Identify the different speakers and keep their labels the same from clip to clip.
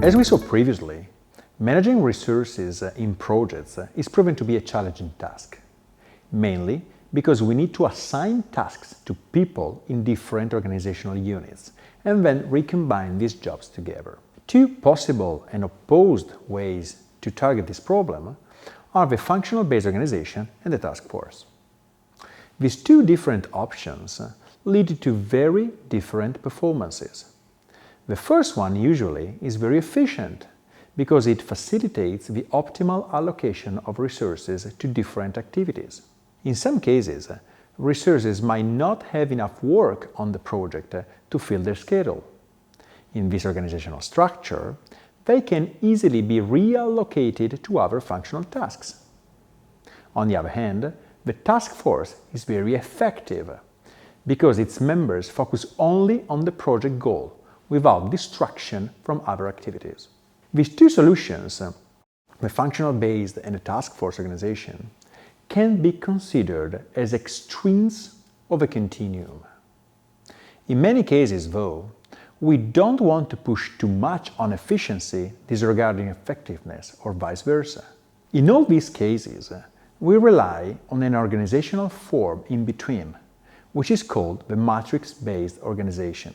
Speaker 1: As we saw previously, managing resources in projects is proven to be a challenging task, mainly because we need to assign tasks to people in different organizational units and then recombine these jobs together. Two possible and opposed ways to target this problem are the functional-based organization and the task force. These two different options lead to very different performances. The first one usually is very efficient because it facilitates the optimal allocation of resources to different activities. In some cases, resources might not have enough work on the project to fill their schedule. In this organizational structure, they can easily be reallocated to other functional tasks. On the other hand, the task force is very effective because its members focus only on the project goal without distraction from other activities. These two solutions, the functional-based and the task force organization, can be considered as extremes of a continuum. In many cases, though, we don't want to push too much on efficiency disregarding effectiveness or vice versa. In all these cases, we rely on an organizational form in between, which is called the matrix-based organization.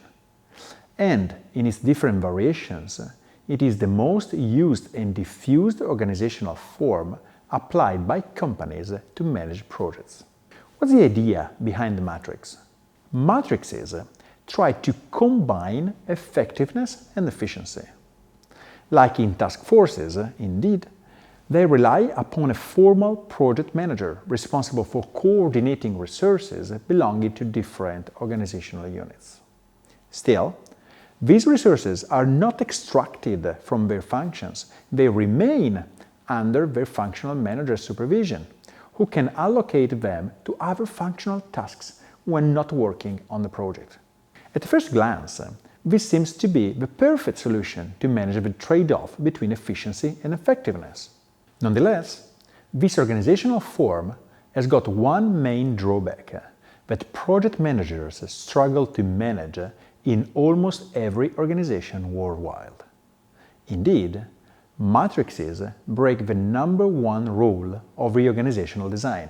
Speaker 1: And in its different variations, it is the most used and diffused organizational form applied by companies to manage projects. What's the idea behind the matrix? Matrices try to combine effectiveness and efficiency. Like in task forces, indeed, they rely upon a formal project manager responsible for coordinating resources belonging to different organizational units. Still, these resources are not extracted from their functions. They remain under their functional manager's supervision, who can allocate them to other functional tasks when not working on the project. At first glance, this seems to be the perfect solution to manage the trade-off between efficiency and effectiveness. Nonetheless, this organizational form has got one main drawback that project managers struggle to manage in almost every organization worldwide. Indeed, matrices break the number one rule of reorganizational design,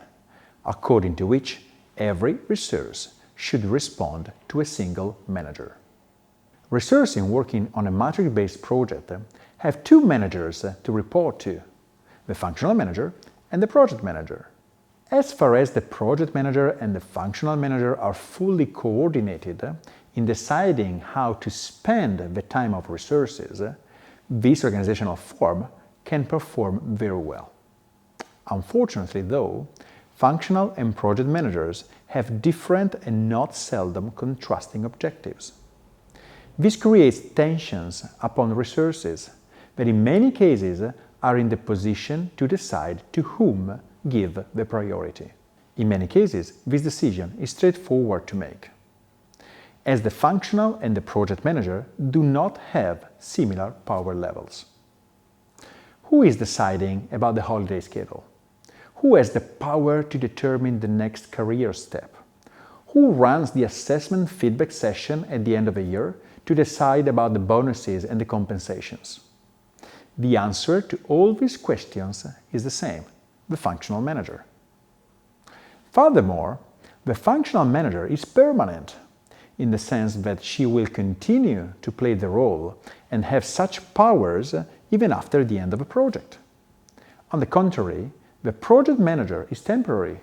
Speaker 1: according to which every resource should respond to a single manager. Resources working on a matrix-based project have two managers to report to, the functional manager and the project manager. As far as the project manager and the functional manager are fully coordinated in deciding how to spend the time of resources, this organizational form can perform very well. Unfortunately, though, functional and project managers have different and not seldom contrasting objectives. This creates tensions upon resources that in many cases are in the position to decide to whom give the priority. In many cases, this decision is straightforward to make, as the functional and the project manager do not have similar power levels. Who is deciding about the holiday schedule? Who has the power to determine the next career step? Who runs the assessment feedback session at the end of the year to decide about the bonuses and the compensations? The answer to all these questions is the same: the functional manager. Furthermore, the functional manager is permanent, in the sense that she will continue to play the role and have such powers even after the end of a project. On the contrary, the project manager is temporary,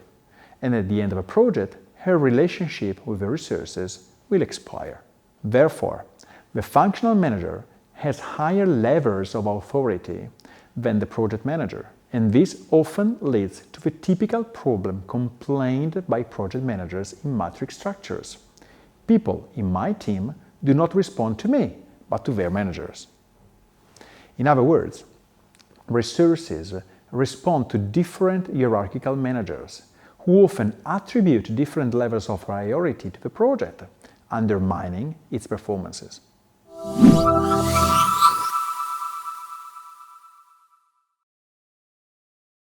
Speaker 1: and at the end of a project, her relationship with the resources will expire. Therefore, the functional manager has higher levels of authority than the project manager, and this often leads to the typical problem complained by project managers in matrix structures. People in my team do not respond to me, but to their managers. In other words, resources respond to different hierarchical managers, who often attribute different levels of priority to the project, undermining its performances.